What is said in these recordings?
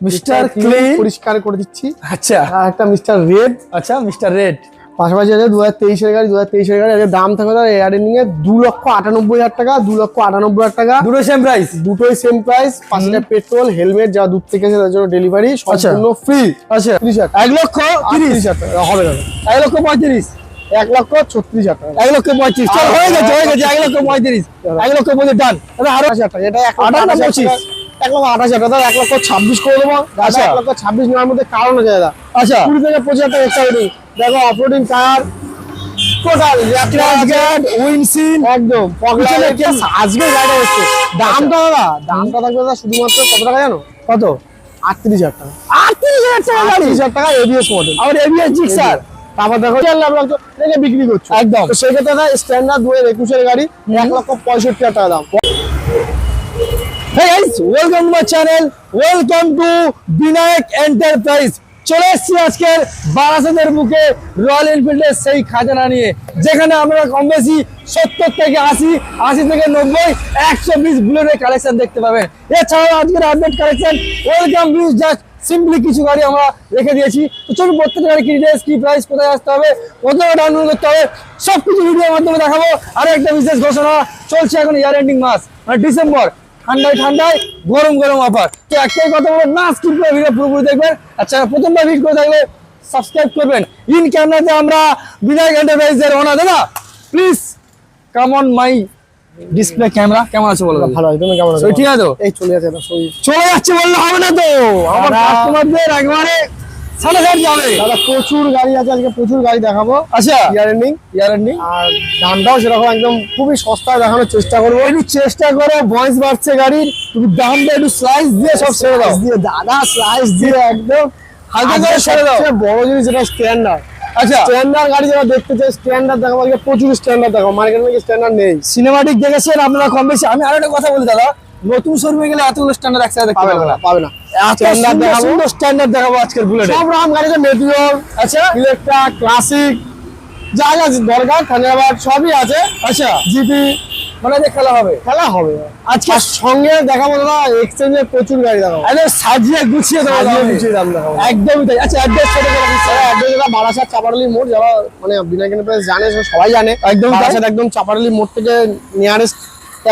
Mister clean পরিষ্কার করে দিচ্ছি। আচ্ছা আর একটা মিস্টার রেড। আচ্ছা মিস্টার রেড পাশাপাশি আছে 2023 এর গাড়ি। 2023 এর গাড়ি দাম থাকবে তার এয়ারিং এ 2,98,000 টাকা। 2,98,000 টাকা দুটো সেম প্রাইস। দুটোই সেম প্রাইস। 5 পেট্রোল, হেলমেট যা দূর থেকে এসে তার জন্য ডেলিভারি সম্পূর্ণ ফ্রি। আচ্ছা 1,30,000 টাকা হবে না। 1,35,000 1,36,000 টাকা। 1,35,000 চল হয়ে গেছে 1,35,000 1,35,000 ডান। আরো 1,000 টাকা। এটা 1,28,000 1,28,000 টাকা। 1,26,000 করে দেবো। আচ্ছা 1,26,000 নেওয়ার মধ্যে কারণ আছে দাদা। আচ্ছা 20 থেকে 25,000 টাকা এক্সট্রা রেটিং। দেখো অফরোডিং কার টোটাল গার্ড উইন্ডশিল্ড একদম আজকে গাড়িটা এসছে। দামটা থাকবে দাদা শুধুমাত্র কত টাকা জানো? কত? 38,000 টাকা। 38,000 টাকা গাড়ি। 38,000 টাকা এবিএস মডেল। আর এবিএস জিক্সার। তারপর দেখো রেখে বিক্রি করছো একদম। তো সেক্ষেত্রে দাদা স্ট্যান্ডার্ড 2021 এর গাড়ি 1,65,000 টাকা দাম। Hey guys, welcome to my channel. Welcome to Vinayak Enterprise. চলে এসেছি আজকের বারাসাতের বুকে রয়্যাল এনফিল্ডের সেই খাজানা নিয়ে, যেখানে আমরা কম বেশি 70 থেকে 80 থেকে 90 120 বুলেটের কালেকশন দেখতে পাবেন। এছাড়াও আজকের update collection welcome views just simply কিছু গাড়ি আমরা রেখে দিয়েছি। তো চলুন প্রত্যেকটা গাড়ি কি ডিটেইলস, কি প্রাইস, কোথায় আসতে হবে, কত টাকা ডাউনলোড করতে হবে, সবকিছু ভিডিওর মাধ্যমে দেখাবো। আর একটা বিশেষ ঘোষণা চলছে, এখন ইয়ার এন্ডিং মাস মানে ডিসেম্বর, ঠান্ডায় গরম অফার। তো একটাই কথা বলবো, না স্কিপ করে ভিডিও পুরোপুরি দেখবেন। আচ্ছা প্রথমবার ভিডিও করে থাকলে সাবস্ক্রাইব করবেন। ইন ক্যামেরাতে আমরা বিনায়ক এন্টারপ্রাইজের ওনার দাদা, please come on my display camera. কেমন আছে বলো? ভালো আছে, তুমি কেমন আছো? ঠিক আছে তো? এই চলে যাচ্ছে না, চলে যাচ্ছে বললে হবে না তো, আমার কাস্টমারদের একবারে সাড়ে সাড়ে যাবে। দাদা প্রচুর গাড়ি আছে আজকে, প্রচুর গাড়ি দেখাবো। আচ্ছা ইয়ার এন্ডিং আর দামটাও সেরকম একদম খুবই সস্তায় দেখানোর চেষ্টা করবো। একটু চেষ্টা করো, বয়স বাড়ছে গাড়ির, তুমি দামটা একটু স্লাইস দিয়ে সব ছেড়ে দাও। দিয়ে দাদা স্লাইস দিয়ে একদম হালকা করে ছেড়ে দাও। বড় জিনিস যেটা স্ট্যান্ডার্ড। আচ্ছা স্ট্যান্ডার্ড গাড়ি যারা দেখতে চাই স্ট্যান্ডার্ড দেখাবো, আজকে প্রচুর স্ট্যান্ডার্ড দেখাবো। মার্কেটে নাকি স্ট্যান্ডার্ড নেই। সিনেমাটিক দেখেছেন আপনারা কম বেশি। আমি আরেকটা কথা বলি দাদা, নতুন শোরুমে গেলে এতগুলো স্ট্যান্ডার্ড একসাথে দেখতে পাবে না। পাবে না। স্ট্যান্ডার্ড দেখাবো, স্ট্যান্ডার্ড দেখাবো আজকের বুলেটে। সব রকম গাড়িতে মেটিওর, আচ্ছা ইলেকট্রা, ক্লাসিক যা যা দরকার থান্ডারবার্ড সবই আছে। আচ্ছা জিপি মানে যে খেলা হবে আজকে সঙ্গে দেখাবো দাদা। এক্সচেঞ্জের প্রচুর গাড়ি দেখাবো, আরে সাজিয়ে গুছিয়ে দেবো, গুছিয়ে দাম দেখাবো। একদমই তাই। আচ্ছা অ্যাড্রেস ছোট করে দিচ্ছি। অ্যাড্রেস বারাসাত চাপাডালি মোড়, যারা মানে বিনায়ক এন্টারপ্রাইজ জানে সবাই জানে। একদম বারাসাত একদম চাপাডালি মোড় থেকে নিয়ারেস্ট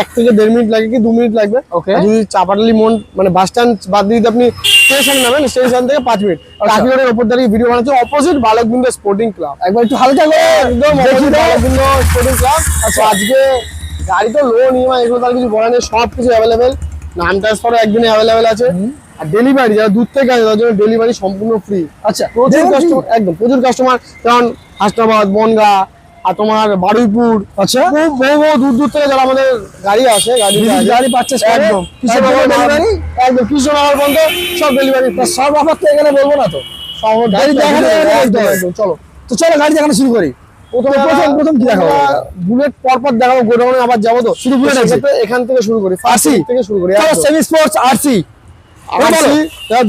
1 থেকে 1.5 মিনিট লাগে কি 2 মিনিট লাগবে। ওকে। যদি চাপাডালি মোড় মানে বাস স্ট্যান্ড বাদ দিয়ে আপনি স্টেশন নামেন, স্টেশন থেকে 5 মিনিট কাকি রোডের উপর দাঁড়িয়ে ভিডিও বানাচ্ছে, অপোজিট বালকবৃন্দ স্পোর্টিং ক্লাব। একবার একটু হালকা করে একদম অপোজিট বালকবৃন্দ স্পোর্টিং ক্লাব। আচ্ছা আজকে গাড়ি তো লোন ইএমআই এগুলো তার কিছু বলা নেই, সব কিছু অ্যাভেলেবেল। নাম ট্রান্সফারও একদিনে অ্যাভেলেবেল আছে। আর ডেলিভারি যারা দূর থেকে আসে তার জন্য ডেলিভারি সম্পূর্ণ ফ্রি। আচ্ছা প্রচুর কাস্টমার, একদম প্রচুর কাস্টমার, যেমন হাসনাবাদ, বনগা আর তোমার বারুইপুর, আচ্ছা বহু দূর থেকে যারা আমাদের গাড়ি আসে, গাড়ি পারচেজ করে একদম ডেলিভারি, একদম কৃষ্ণনগর পর্যন্ত সব ডেলিভারি। সব অফার তো এখানে বলবো না তো, গাড়ি দেখানো একদম। চলো তো চলো গাড়ি দেখানো শুরু করি। প্রথম কি দেখাবো? বুলেট পরপর দেখাবো, গোডাউনে আবার যাবো তো শুধু বুলেট এখান থেকে শুরু করি, আরসি থেকে শুরু করি। সেমি স্পোর্টস আরসি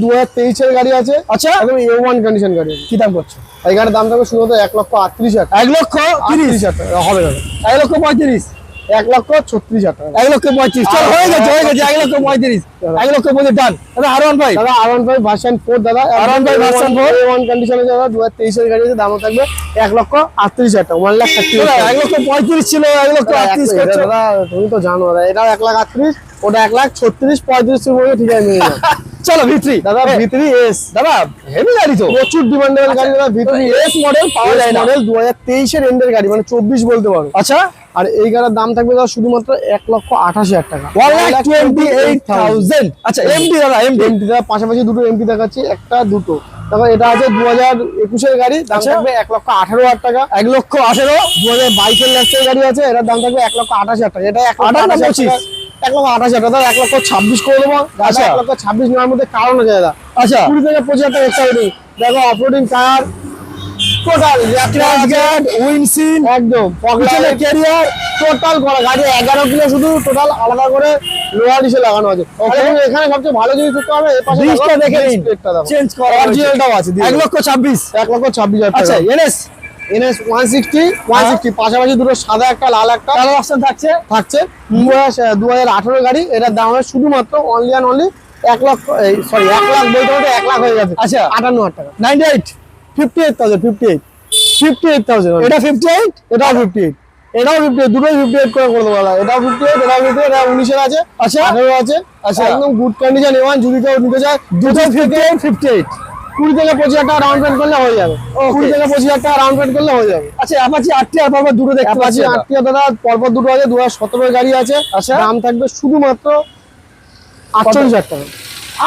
2023 এর গাড়ি আছে। আচ্ছা একদম A1 কন্ডিশন গাড়ি। কি দাম করছো? এই গাড়ির দাম থাকবে শুধু 1,38,000 টাকা। 1,30,000 টাকা হবে না। 1,35,000 1,36,000 টাকা। 1,35,000 চল হয়ে গেছে 1,35,000 1,35,000 ডান। দাদা R15 দাদা R15 ভার্সন 4 দাদা R15 ভার্সন 4 A1 কন্ডিশনে দাদা 2023 এর গাড়ি আছে, দামও থাকবে 1,38,000 টাকা। 1,38,000 1,35,000 ছিল 1,38,000 করছো। দাদা তুমি তো জানো দাদা, এটা 1,38,000, ওটা 1,36,000, 35,000 মধ্যে ঠিক আছে নিয়ে নাও। চলো V3 দাদা V3 S দাদা হেভি গাড়ি তো, প্রচুর ডিমান্ডেবল গাড়ি দাদা। V3 S মডেল পাওয়া যায় না, মডেল 2023 এর এন্ডের গাড়ি, মানে 24 বলতে পারো। আচ্ছা আর এই গাড়ির দাম থাকবে দাদা শুধুমাত্র 1,28,000 টাকা। 1,28,000 আচ্ছা এমডি দাদা এমডি দাদা পাশাপাশি দুটো এমপি দেখাচ্ছি, একটা দুটো। দেখো এটা আছে 2021 এর গাড়ি, দাম থাকবে 1,18,000 টাকা। 1,18,000 2022 এর ল্যাক্সের গাড়ি আছে, এটার দাম থাকবে 1,28,000 টাকা। এটা 1,28,000 টাকা, 1,26,000 করে দেবো। আচ্ছা 1,26,000 নেওয়ার মধ্যে কারণ আছে দাদা। আচ্ছা 20 থেকে 25,000 টাকা এক্সট্রা রেটিং। দেখো অফরোডিং কার টোটাল গার্ড উইন্ডশিল্ড একদম ক্যারিয়ার টোটাল করা গাড়ি 11 কিলো শুধু টোটাল আলাদা করে লোহার ডিসে লাগানো আছে। এখানে সবচেয়ে ভালো জিনিস করতে হবে, এই পাশে ডিসটা দেখে চেঞ্জ করা অরিজিনালটাও আছে। 1,26,000 1,26,000 টাকা। আচ্ছা NS 160 পাশাপাশি দুটো সাদা একটা লাল একটা কালার অপশন থাকছে 2018 গাড়ি। এটার দাম হবে শুধুমাত্র অনলি 1 লক্ষ সরি 1 লাখ বলতে বলতে 1 লাখ হয়ে গেছে। আচ্ছা 58,000 টাকা। 98, 58,000 58,000 এটা 58, এটাও 58, এটাও 58, দুটোই 58 করে দেবো দাদা। এটাও 58, এটাও 58, এটা 19 আছে, আচ্ছা 18 আছে। আচ্ছা। একদম গুড কন্ডিশন এওয়ান, যদি কেউ নিতে চায় দুটো 58, 58। 20 থেকে 25,000 টাকা রাউন্ড পেড করলে হয়ে যাবে। 20 থেকে 25,000 টাকা রাউন্ড পেড করলে হয়ে যাবে। আচ্ছা অ্যাপাচি 8টি আর পরপর দুটো দেখতে পাচ্ছি। অ্যাপাচি 8টি দাদা পরপর দুটো আছে, 2017 গাড়ি আছে। আচ্ছা। দাম থাকবে শুধুমাত্র 48,000 টাকা।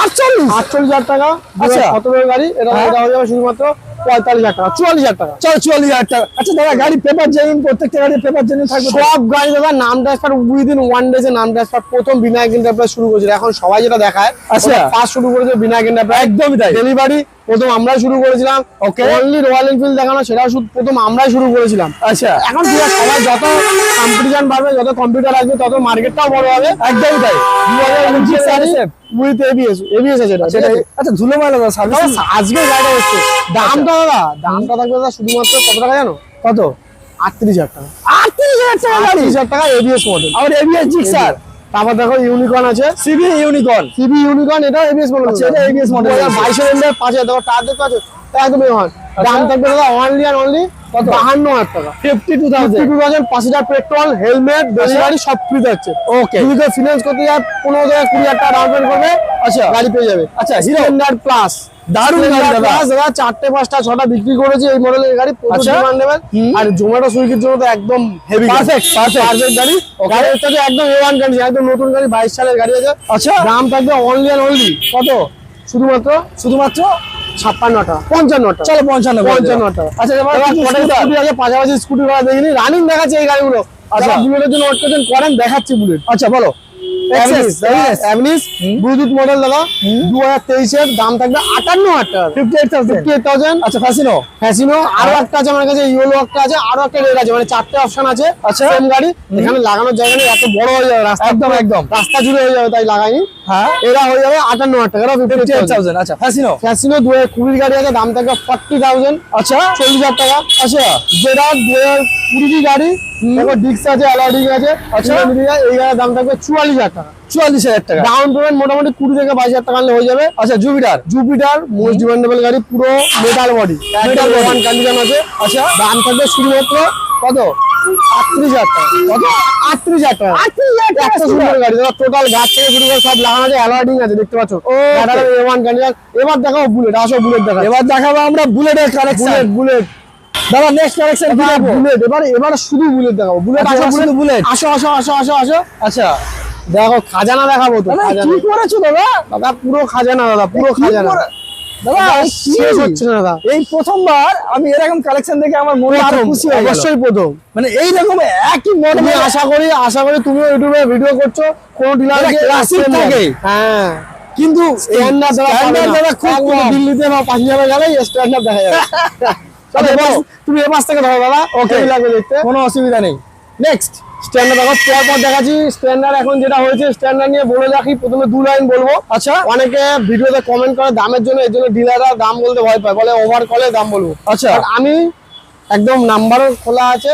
48,000 টাকা। আচ্ছা। 2017 গাড়ি, এটা হ্যাঁ। হয়ে যাবে শুধুমাত্র 45,000 টাকা, 44,000 টাকা। চল 44,000 টাকা। আচ্ছা দাদা গাড়ি পেপার জেনুইন, প্রত্যেকটা গাড়ি পেপার জেনুইন থাকবে তো? সব গাড়ি দাদা নাম ট্রান্সফার উইদিন 1 ডেজে নাম ট্রান্সফার প্রথম বিনায়ক এন্টারপ্রাইজ শুরু করেছিল। এখন সবাই যেটা দেখায়, আচ্ছা। ফার্স্ট শুরু করেছে বিনায়ক এন্টারপ্রাইজ। একদমই তাই। ডেলিভারি প্রথম আমরাই শুরু করেছিলাম। ওকে। অনলি রয়্যাল এনফিল্ড দেখানো, সেটাও প্রথম আমরাই শুরু করেছিলাম। আচ্ছা এখন ঠিক আছে, সবাই যত কম্পিটিশন বাড়বে, যত কম্পিউটার আসবে, তত মার্কেটটাও বড় হবে। একদমই তাই। 2025 গাড়ি RSF উইথ এবিএস আছে এটা। সেটাই। আচ্ছা ধুলো মালা দাদা সার্ভিস তবে আজকে গাড়িটা এসছে, দামটা দাদা দামটা থাকবে দাদা শুধুমাত্র কত টাকা জানো? কত? 38,000 টাকা। 38,000 টাকা গাড়ি, 38,000 টাকা এবিএস মডেল। আর এবিএস জিক্সার, তারপর দেখো ইউনিকর্ন আছে, সিবি ইউনিকর্ন। সিবি ইউনিকর্ন, এটা এবিএস মডেল। আচ্ছা, এটা ABS model। 2022 এর 5,000 দেখো টায়ার দেখো আছে, একদম ইউনিকর্ন। দাম থাকবে দাদা অনলি আর অনলি কত? 52,000 টাকা। 52,000। 52,000, 5,000 পেট্রোল, হেলমেট, ডেলিভারি সব ফ্রি যাচ্ছে। ওকে। যদি কেউ ফিনান্স করতে যায় 15 থেকে 20,000 টাকা ডাউন পেমেন্ট করবে, আচ্ছা গাড়ি পেয়ে যাবে। আচ্ছা, হিরো স্ট্যান্ডার্ড প্লাস, দারুণ গাড়ি দাদা। দাদা 4টে 5টা 6টা বিক্রি করেছি এই মডেলের গাড়ি, প্রচুর আচ্ছা। ডিমান্ড নেবেন। আর জোম্যাটো সুইগির জন্য তো একদম হেভি, Perfect, perfect। গাড়ি। গাড়ি হচ্ছে একদম A1 গাড়ি, একদম নতুন গাড়ি, 22 সালের গাড়ি আছে। আচ্ছা দাম থাকবে অনলি আর অনলি কত? শুধুমাত্র শুধুমাত্র 56 টাকা, 55 টাকা। চলো 55 টাকা। আচ্ছা এবার এবার কিছু কটা scooter। স্কুটি আছে, পাশাপাশি স্কুটি ভাড়া দেখিনি, রানিং দেখাচ্ছে এই গাড়িগুলো। আচ্ছা। আচ্ছা, বুলেটের জন্য ওয়েট করছেন, করেন, দেখাচ্ছি বুলেট। আচ্ছা বলো। অ্যাভনিস ব্লুটুথ মডেল দাদা, 2023 এর, দাম থাকবে 58,000 টাকা। 58,000। আচ্ছা ফ্যাসিনো। ফ্যাসিনো আরো একটা আছে আমার কাছে, ইয়েলো একটা আছে, আরো একটা রেড আছে, মানে 4টে অপশন আছে। আচ্ছা। সেম গাড়ি, এখানে লাগানোর জায়গা নেই, এত বড় হয়ে যাবে রাস্তা, একদম একদম। রাস্তা জুড়ে হয়ে যাবে, তাই লাগাইনি। হ্যাঁ এরা হয়ে যাবে 58,000 টাকা। 58,000। আচ্ছা ফ্যাসিনো। ফ্যাসিনো 2020 গাড়ি আছে, দাম থাকবে 40,000। আচ্ছা 40,000 টাকা। আচ্ছা যেটা 2020 গাড়ি, দেখো ডিক্স আছে, অ্যালয় ডিক্স আছে। আচ্ছা। এই গাড়ির দাম থাকবে 44,000 টাকা। 44,000 টাকা। ডাউন পেমেন্ট মোটামুটি 20 থেকে 22,000 টাকা আনলে হয়ে যাবে। আচ্ছা জুপিটার। জুপিটার মোস্ট ডিমান্ডেবল গাড়ি, পুরো metal body, Metal body। One condition আছে। আচ্ছা দাম থাকবে শুধুমাত্র কত? 38,000 টাকা। কত? 38,000 টাকা। 38,000 টাকা একটা সুন্দর গাড়ি, টোটাল গাছ থেকে শুরু করে সব লাগানো আছে, অ্যালয়ডিং আছে, দেখতে পাচ্ছ। One condition. এবার দেখাও বুলেট, আসো বুলেট দেখা। এবার দেখাবো আমরা বুলেটের কালেকশন। বুলেট বুলেট দাদা নেক্সট কালেকশন কি দেখবো? বুলেট এবার শুধু বুলেট দেখাবো। বুলেট আচ্ছা, আসো, এবার শুধু বুলেট। আসো আসো আসো আসো আসো। আচ্ছা দেখো খাজানা দেখাবো তো, দাদা খাজানা। কি করেছো দাদা? দাদা পুরো খাজানা, দাদা পুরো কি খাজানা। করে- দাদা দাদা, এই কি? শেষ হচ্ছে না দাদা। এই প্রথমবার আমি এরকম কালেকশন দেখে আমার মনে আরো প্রথম, খুশি হয়ে গেল। অবশ্যই প্রথম। মানে এইরকম একই আমি মডেল। আশা করি তুমিও ইউটিউবে ভিডিও করছো, কোন ডিলার দাদা, classic থাকে। হ্যাঁ, কিন্তু স্ট্যান্ডার্ড standard দাদা খুব একদম কম। দিল্লিতে বা পাঞ্জাবে গেলে স্ট্যান্ডার্ড দেখা যাবে। চলো আচ্ছা, বলো। তুমি এ পাশ থেকে ধরো দাদা, ওকে লাগবে দেখতে। কোনো অসুবিধা নেই। নেক্সট স্ট্যান্ডার্ড দেখো, পর দেখাচ্ছি। স্ট্যান্ডার্ড এখন যেটা হয়েছে, স্ট্যান্ডার্ড নিয়ে বলে রাখি, প্রথমে 2 লাইন বলবো। আচ্ছা অনেকে ভিডিওতে কমেন্ট করে দামের জন্য, এর জন্য ডিলাররা দাম বলতে ভয় পায়, বলে ওভার কলে দাম বলবো। আচ্ছা আর আমি একদম নাম্বার খোলা আছে,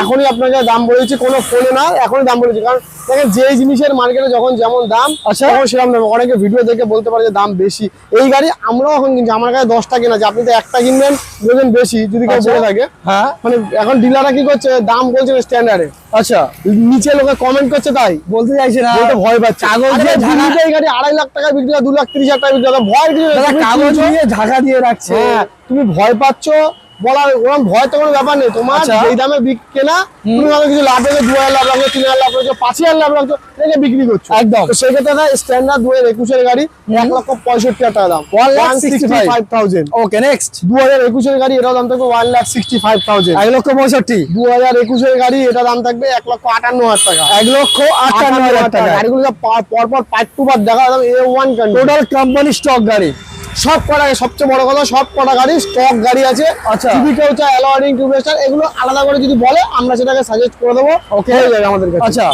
এখনই আপনাকে দাম বলেছি, কোনো ফোনে না, এখনই দাম বলেছি। কারণ দেখেন যেই জিনিসের মার্কেটে যখন যেমন দাম, আচ্ছা। তখন সেরকম দাম। অনেকে ভিডিও দেখে বলতে পারে যে দাম বেশি। এই গাড়ি আমরাও এখন কিনছি, আমার কাছে 10টা কেনা আছে, আপনি তো একটা কিনবেন, বলবেন বেশি, যদি কেউ আচ্ছা। বলে থাকে। হ্যাঁ মানে এখন ডিলাররা কি করছে, দাম বলছে স্ট্যান্ডার্ডে, আচ্ছা নিচে লোকে কমেন্ট করছে, তাই বলতে চাইছে না। বলতে ভয় পাচ্ছে। কাগজ দিয়ে ঢাকা- দিল্লিতে এই গাড়ি 2.5 লাখ টাকা বিক্রি হয়, 2,30,000 টাকা বিক্রি হয়, ভয় কিছু নেই। দাদা তুমি কাগজ কিনছো, দিয়ে ঢাকা দিয়ে রাখছে। হ্যাঁ, তুমি ভয় পাচ্ছ, বলার ওরকম ভয় তো কোনো ব্যাপার নেই। তোমার আচ্ছা। যেই দামে কেনা, তুমি হয়তো কিছু লাভ রেখে 2,000 লাভ রাখছো, 3,000 লাভ রাখছো, 5,000 লাভ রাখছো, রেখে বিক্রি করছো। একদম। তো সেক্ষেত্রে স্ট্যান্ডার্ড 2021 এর গাড়ি 1,65,000 টাকা দাম, 1,65,000। ওকে নেক্সট 2021 এর গাড়ি, এটাও দাম থাকবে 1,65,000। 1,65,000। 2021 এর গাড়ি, এটা দাম থাকবে 1,58,000 টাকা। 1,58,000 টাকা। গাড়িগুলো পরপর পার্ট টু পার্ট দেখা একদম A1 condition. Total company stock গাড়ি। সব কটা, সবচেয়ে বড় কথা, সব কটা গাড়ি স্টক গাড়ি আছে। আচ্ছা। যদি কেউ চায় অ্যালয়ডিং টিউবলেসার, এগুলো আলাদা করে যদি বলে, আমরা সেটাকে সাজেস্ট করে দেবো, ওকে। হয়ে যাবে আমাদের কাছে। আচ্ছা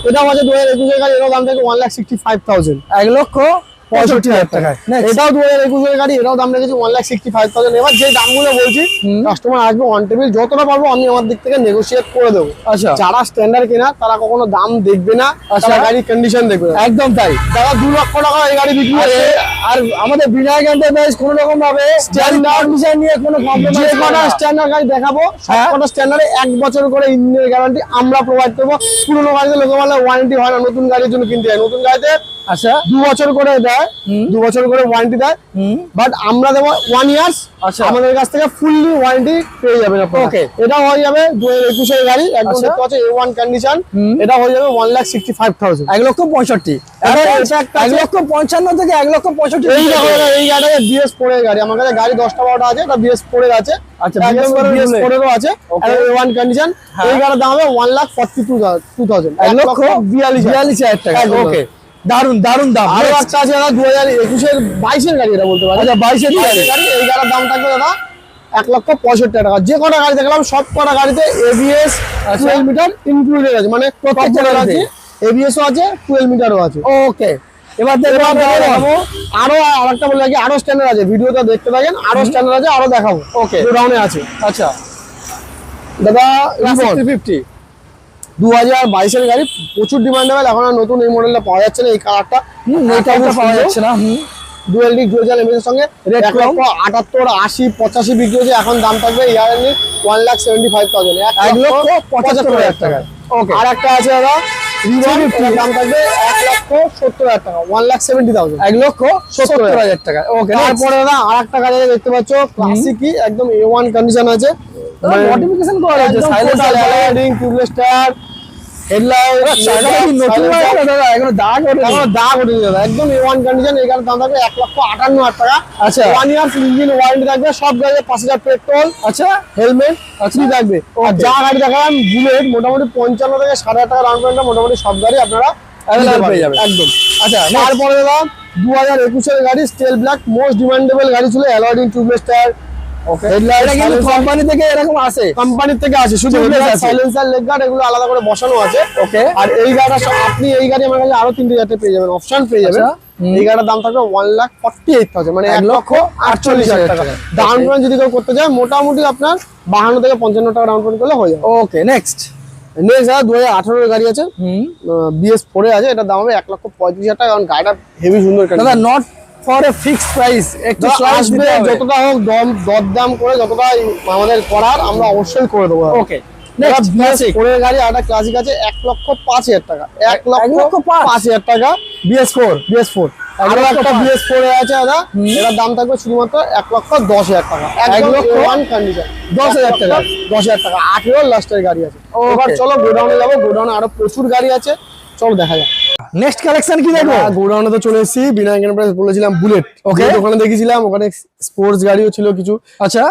এটাও আছে 2021 এর গাড়ি, এটাও দাম থাকে 1,65,000। 1,65,000 65,000 টাকায়। Next। এটাও 2021 এর গাড়ি, এটাও দাম রেখেছি 1,65,000। এবার যে দামগুলো বলছি কাস্টমার আসবে অন টেবিল, যতটা পারবো আমি আমার দিক থেকে নেগোশিয়েট করে দেবো। আচ্ছা যারা স্ট্যান্ডার্ড কেনা তারা কখনো দাম দেখবে না, আচ্ছা। তারা গাড়ির কন্ডিশন দেখবে না। একদম তাই। যারা 2 লক্ষ টাকা এই গাড়ি বিক্রি আর করছে, আর আমাদের বিনায়ক এন্টারপ্রাইজ কোনো রকম ভাবে স্ট্যান্ডার্ড ডিজাইন নিয়ে কোনো যে কম্প্রোমাইজ করে কটা না। স্ট্যান্ডার্ড গাড়ি দেখাবো সব হ্যাঁ। কটা স্ট্যান্ডার্ডে 1 বছর করে ইঞ্জিনের গ্যারান্টি আমরা প্রোভাইড করবো। পুরোনো গাড়িতে লোকে বলে ওয়ারেন্টি হয় না, নতুন গাড়ির জন্য কিনতে হয়। নতুন গাড়িতে আচ্ছা 2 বছর করে দেয়, 2 বছর করে ওয়ারেন্টি দেয়, বাট আমরা দেবো 1 ইয়ার্স। আচ্ছা। আমাদের কাছ থেকে ফুললি ওয়ারেন্টি পেয়ে যাবেন আপনারা। Okay। এটা হয়ে যাবে 2021 এর গাড়ি, একদম আচ্ছা। দেখতে পাচ্ছেন A1 কন্ডিশন। এটা হয়ে যাবে 1,65,000। 1,65,000। এটা একটা 1,55,000 থেকে 1,65,000। এই দেখো এই গাড়িটা BS4 এর গাড়ি, আমার কাছে গাড়ি 10টা 12টা আছে, এটা BS4 এর আছে। আচ্ছা, একদম BS4 BS4 এরও আছে, Okay। A1 condition. হ্যাঁ। এই গাড়ির দাম হবে 1,42,000। 1,42,000 টাকা। একদম। ওকে, দারুন দারুন দাম। আরো একটা আছে দাদা 2021 এর 22 এর গাড়ি, এটা বলতে পারি। আচ্ছা 22 এর গাড়ি। এই গাড়ির দাম থাকবে দাদা 1,65,000 টাকা। যে কটা গাড়ি দেখলাম সব কটা গাড়িতে ABS 12 মিটার ইনক্লুডেড আছে, মানে প্রত্যেকটা প্রত্যেকটা গাড়িতে। গাড়িতে ABS ও আছে, 12 মিটারও আছে। ওকে, এবার দেখবো এবার আমরা দেখাবো আরো আরেকটা বলে রাখি, আরো স্ট্যান্ডার্ড আছে, ভিডিওটা দেখতে থাকেন, আরো স্ট্যান্ডার্ড আছে, আরো দেখাবো। Okay। গোডাউনে আছে আচ্ছা দাদা। Classic ribbon 350। 2022 এর গাড়ি, প্রচুর ডিমান্ডেবল। এখন আর নতুন এই মডেলটা পাওয়া যাচ্ছে না, এই কালারটা। এই কালারটা পাওয়া যাচ্ছে না। ডুয়েল ডিস্ক ডুয়েল এমএস এর সঙ্গে Red Chrome। 1,78,000, 80, 85 বিক্রি হচ্ছে। এখন দাম থাকবে ইয়ারলি 1,75,000। 1,75,000 টাকা। ওকে। আর একটা আছে দাদা রিবন, এর দাম থাকবে 1,70,000 টাকা, 1,70,000। 1,70,000 টাকা। ওকে, তারপরে দাদা আরেকটা গাড়ি দেখতে পাচ্ছ, ক্লাসিকই একদম A1 কন্ডিশন আছে, মডিফিকেশন করা আছে, silencer lighting, tubeless tyre, headlight, নতুন গাড়ি দাদা, এখনো দাগ ওঠেনি। দাগ উঠে দাদা, একদম A1 কন্ডিশন। এই গাড়ির দাম থাকবে 1,58,000 টাকা। আচ্ছা। 1 ইয়ার ইঞ্জিন ওয়ারেন্টি থাকবে, সব গাড়িতে 5,000 পেট্রোল, আচ্ছা হেলমেট ফ্রি থাকবে। আর Okay। যা গাড়ি দেখালাম বুলেট, মোটামুটি 55 থেকে 7,500 টাকা ডাউন পেমেন্ট, মোটামুটি সব গাড়ি আপনারা Available পেয়ে যাবেন। একদম। আচ্ছা তারপরে দাদা 2021 এর গাড়ি, স্টেল ব্ল্যাক, মোস্ট ডিমান্ডেবল গাড়ি ছিল, অ্যালয়েডিং টিউবলেস টায়ার, ওকে, হেডলাইট, এটা কিন্তু কোম্পানি থেকে এরকম আসে। কোম্পানির থেকে আছে, শুধু Tubeless আছে। সাইলেন্সার, লেগ গার্ড এগুলো আলাদা করে বসানো আছে। ওকে। আর এই গাড়িটা আপনি এই গাড়ি আমার কাছে আরো 3টে জাতে পেয়ে যাবেন, অপশন পেয়ে যাবেন। আচ্ছা। এই গাড়ির দাম থাকবে 1,48,000, মানে 1,48,000 টাকা। ডাউন পেমেন্ট যদি কেউ করতে চায় মোটামুটি আপনার 52 থেকে 55 টাকা ডাউন পেমেন্ট করলে হয়ে যাবে। ওকে, নেক্সট। নেক্সট দাদা 2018 এর গাড়ি আছে, BS4 এ আছে, এটার দাম হবে 1,35,000 টাকা। কারণ গাড়িটা হেভি সুন্দর দাদা not for a fixed price, একটু স্লাইস আসবে, দিতে হবে। যতটা হোক দরদাম করে যতটা আমাদের করার আমরা অবশ্যই করে দেবো। ওকে, নেক্সট ক্লাসিক। BS4 এর গাড়ি একটা ক্লাসিক আছে 1,05,000 টাকা, 1,05,000 টাকা। BS4। আরো একটা BS4 এ আছে দাদা, এটার দাম থাকবে শুধুমাত্র 1,10,000 টাকা, 1,01 কন্ডিশন, 10,000 টাকা। 10,000 টাকা। 18 লাস্টের গাড়ি আছে। এবার চলো গোডাউনে যাবো, গোডাউনে আরো প্রচুর গাড়ি আছে, চলো দেখা যাক। নেক্সট কালেকশন কি দেখবো? গোডাউনে তো চলে এসেছি, বিনায়ক এন্টারপ্রাইজ বলেছিলাম বুলেট, Okay। ওখানে দেখেছিলাম, ওখানে স্পোর্টস গাড়িও ছিল কিছু। আচ্ছা,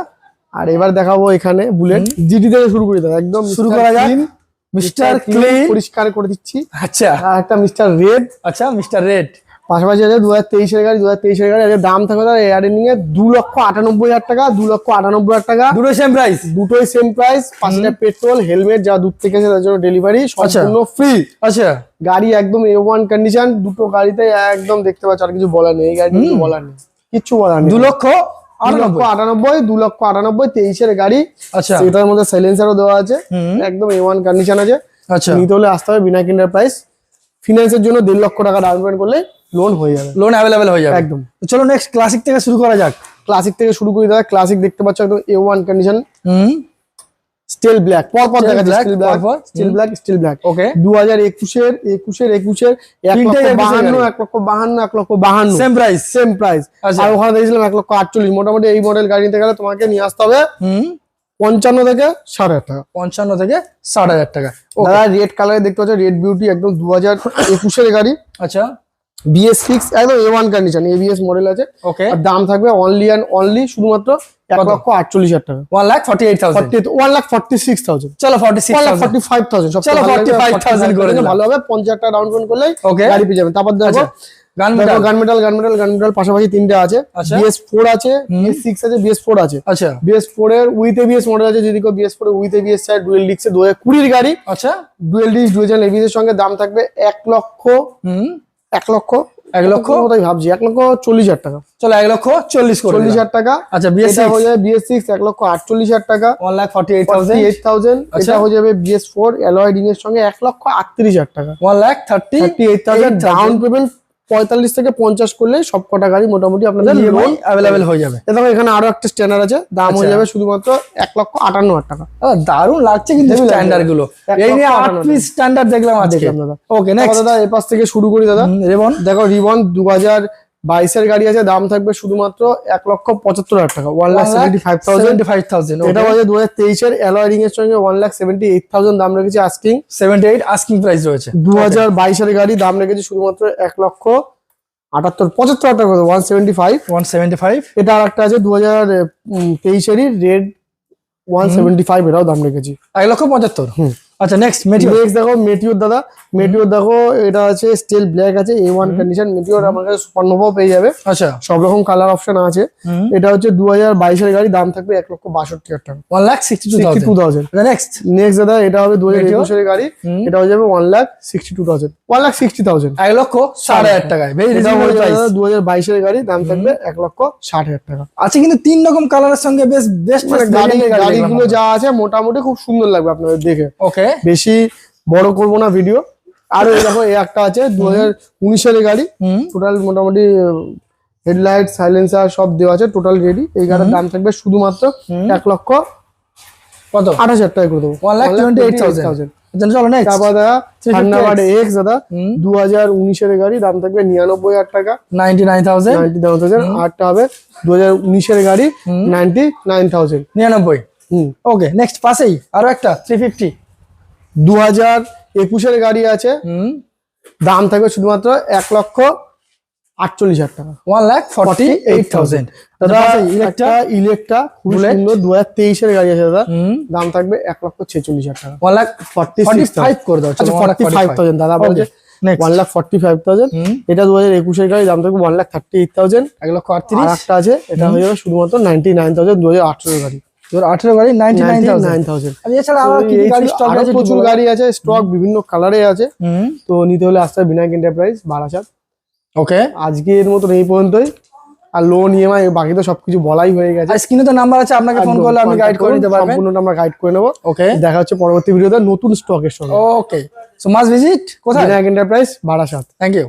আর এবার দেখাবো এখানে বুলেট, জিটি থেকে শুরু করি দাদা, একদম শুরু করা যাক। Mister clean. পরিষ্কার করে দিচ্ছি। আচ্ছা আর একটা মিস্টার রেড, আচ্ছা, মিস্টার রেড। পাশাপাশি আছে 2023 এর গাড়ি, 2023 এর গাড়ি। এর দাম থাকবে তার এয়ারিং এ 2,98,000 টাকা, 2,98,000 টাকা। দুটো সেম প্রাইস। দুটোই সেম প্রাইস, 5,000 পেট্রোল, হেলমেট, যা দূর থেকে এসে তার জন্য ডেলিভারি সম্পূর্ণ ফ্রি। আচ্ছা, গাড়ি একদম A1 কন্ডিশন, দুটো গাড়িতে একদম দেখতে পাচ্ছ, আর কিছু বলার নেই, এই গাড়ি কিছু বলার নেই, কিচ্ছু বলার নেই। 2,98,000, 2,98,000, 23 এর গাড়ি। আচ্ছা। সেটার মধ্যে সাইলেন্সারও দেওয়া আছে, একদম A1 কন্ডিশন আছে। আচ্ছা, নিতে হলে আসতে হবে বিনায়ক এন্টারপ্রাইজ। ফিনান্সের জন্য 1.5 লক্ষ টাকা ডাউন পেমেন্ট করলে লোন হয়ে যাবে, লোন অ্যাভেলেবেল হয়ে যাবে একদম। তো চলো নেক্সট ক্লাসিক থেকে শুরু করা যাক। ক্লাসিক থেকে শুরু করি দাদা, ক্লাসিক দেখতে পাচ্ছ একদম A1 কন্ডিশন, স্টিল ব্ল্যাক, পরপর Steel দেখা যাচ্ছে, black, স্টিল ব্ল্যাক, পরপর। Steel black, steel black. Okay, 2021 এর 1,52,000, 1,52,000, সেম প্রাইস। Same price. আচ্ছা। আর ওখানে দেখছিলাম 1,48,000। মোটামুটি এই মডেল গাড়ি নিতে গেলে তোমাকে নিয়ে আসতে হবে 55 থেকে 60,000 টাকা। 55 থেকে 60,000 টাকা। দাদা রেড কালারে দেখতে পাচ্ছ, রেড বিউটি, একদম 2021 এর গাড়ি, আচ্ছা, BS6, একদম A1 কন্ডিশন, ABS মডেল আছে। ওকে, আর দাম থাকবে অনলি অ্যান্ড অনলি শুধুমাত্র 1,48,000 টাকা, 1,48,000। 1,46,000, চলো 46,000। 1,45,000, চলো 45,000 করে দিলাম। ভালো হবে। 50,000 টাকা ডাউন পেমেন্ট করলেই Okay। গাড়ি পেয়ে যাবেন। তারপর দেখো গানমেটাল পাশাপাশি 3টে আছে, আচ্ছা। BS4 আছে, BS6 আছে, BS4 আছে। আচ্ছা, BS4 এর উইথ ABS মডেল আছে, যদি কেউ BS4 এর উইথ ABS চায়, ডুয়েল ডিস্ক 2020 এর গাড়ি, আচ্ছা, ডুয়েল ডিস্ক ডুয়েল ABS এর সঙ্গে দাম থাকবে 1,00,000 1 লক্ষ কোথায় ভাবছি 1,40,000 টাকা। চলো 1,40,000 করে 40,000 টাকা। আচ্ছা এটা BS6 হয়ে যাবে BS6 1,48,000 টাকা, 1,48,000। 48,000। আচ্ছা। এটা হয়ে যাবে BS4 অ্যালয় রিং এর সঙ্গে 1,38,000 টাকা, 1,38,000 ডাউন পেমেন্ট 45 থেকে 50 করলে সব কটা গাড়ি মোটামুটি আপনাদের ইএমআই লোন অ্যাভেলেবেল হয়ে যাবে। দেখো এখানে আরো একটা স্ট্যান্ডার্ড আছে, দাম হয়ে আচ্ছা। যাবে শুধুমাত্র 1,58,000 টাকা। দারুণ লাগছে কিন্তু হেভি লাগছে। স্ট্যান্ডার্ড গুলো। 1,58,000 এই নিয়ে 8 পিস স্ট্যান্ডার্ড দেখলাম আজকে। দেখলাম দাদা। ওকে তারপর নেক্সট দাদা এই পাশ থেকে শুরু করি দাদা। রেবন দেখো রিবন 2022 এর গাড়ি আছে, দাম থাকবে শুধুমাত্র 1,75,000 টাকা, 1,75,000। 75,000। এটা হচ্ছে 2023 এর অ্যালয় রিং এর সঙ্গে 1,78,000 দাম রেখেছি আস্কিং। 78 আস্কিং প্রাইস রয়েছে। 2022 এর গাড়ি, দাম রেখেছি শুধুমাত্র 1,78,000 টাকা, 175। 175 এটা আর একটা আছে 2023 এরই রেড 175, এটাও দাম রেখেছি। 1,75,000। হুম। আচ্ছা নেক্সট মেটিওর। নেক্সট দেখো মেটিওর দাদা, মেটিওর দেখো এটা আছে স্টিল ব্ল্যাক আছে, A1 কন্ডিশন। মেটিওর আমার কাছে স্বর্ণভাও পেয়ে যাবে, আচ্ছা সব রকম কালার অপশন আছে। এটা হচ্ছে 2022 এর গাড়ি, দাম থাকবে 1,62,000 টাকা, 1,62,000। 62,000। নেক্সট নেক্সট দাদা এটা হবে 2021 এর গাড়ি, এটা হয়ে যাবে 1,62,000, 1,60,000। 1,60,000 টাকায় ভেরি এটা রিজনেবল হয়ে যাবে প্রাইস 2022 এর গাড়ি, দাম থাকবে 1,60,000 টাকা। আছে কিন্তু 3 রকম কালারের সঙ্গে বেশ বেস্ট মানে গাড়িগুলো যা আছে মোটামুটি খুব সুন্দর লাগবে আপনাদের দেখে। ওকে বেশি বড় করবো না ভিডিও। আর এই দেখো এই একটা আছে 2019 এর গাড়ি, টোটাল মোটামুটি হেডলাইট সাইলেন্সার সব দেওয়া আছে, টোটাল রেডি। এই গাড়ির দাম থাকবে শুধুমাত্র 1,28,000 টাকা করে দেবো, 1,28,000। চলো নেক্সট তারপর দাদা থান্ডারবার্ড এক্স দাদা 2019 এর গাড়ি, দাম থাকবে 99,000 টাকা, 99,000। 99,000। আরটা হবে 2019 এর গাড়ি 99,000। 99। হুম। ওকে নেক্সট পাশেই আরো একটা 350। 2021 এর গাড়ি আছে, দাম থাকবে শুধুমাত্র 1,48,000 টাকা, 1,48,000। দাদা ইলেকট্রা একটা ইলেকট্রা খুব Bullet। সুন্দর 2023 এর গাড়ি আছে দাদা, দাম থাকবে 1,46,000 টাকা, 1,45,000 করে দাও। আচ্ছা 45,000 দাদা বলছে, 1,45,000। এটা 2021 এর গাড়ি, দাম থাকবে 1,38,000। 1,38,000। আর একটা আছে, এটা হয়ে যাবে শুধুমাত্র 99,000, 2018 এর গাড়ি, 2018 গাড়ি 99,000। আর এছাড়া আরো কি কি গাড়ি স্টক আরো আছে? প্রচুর গাড়ি আছে, স্টক বিভিন্ন কালারে আছে। তো নিতে হলে আসতে হবে বিনায়ক এন্টারপ্রাইজ বারাসাত। ওকে আজকে এর মতো এই পর্যন্তই। আর লোন ইএমআই বাকি তো সবকিছু বলাই হয়ে গেছে। আর স্ক্রিনে তো নাম্বার আছে, আপনাকে ফোন করলে আপনি গাইড করে দিতে পারবেন। সম্পূর্ণটা আমরা গাইড করে নেবো। ওকে দেখা হচ্ছে পরবর্তী ভিডিওতে নতুন স্টকের সঙ্গে। ওকে সো মাস্ট ভিজিট কোথায়? Vinayak Enterprise Barasat. Thank you.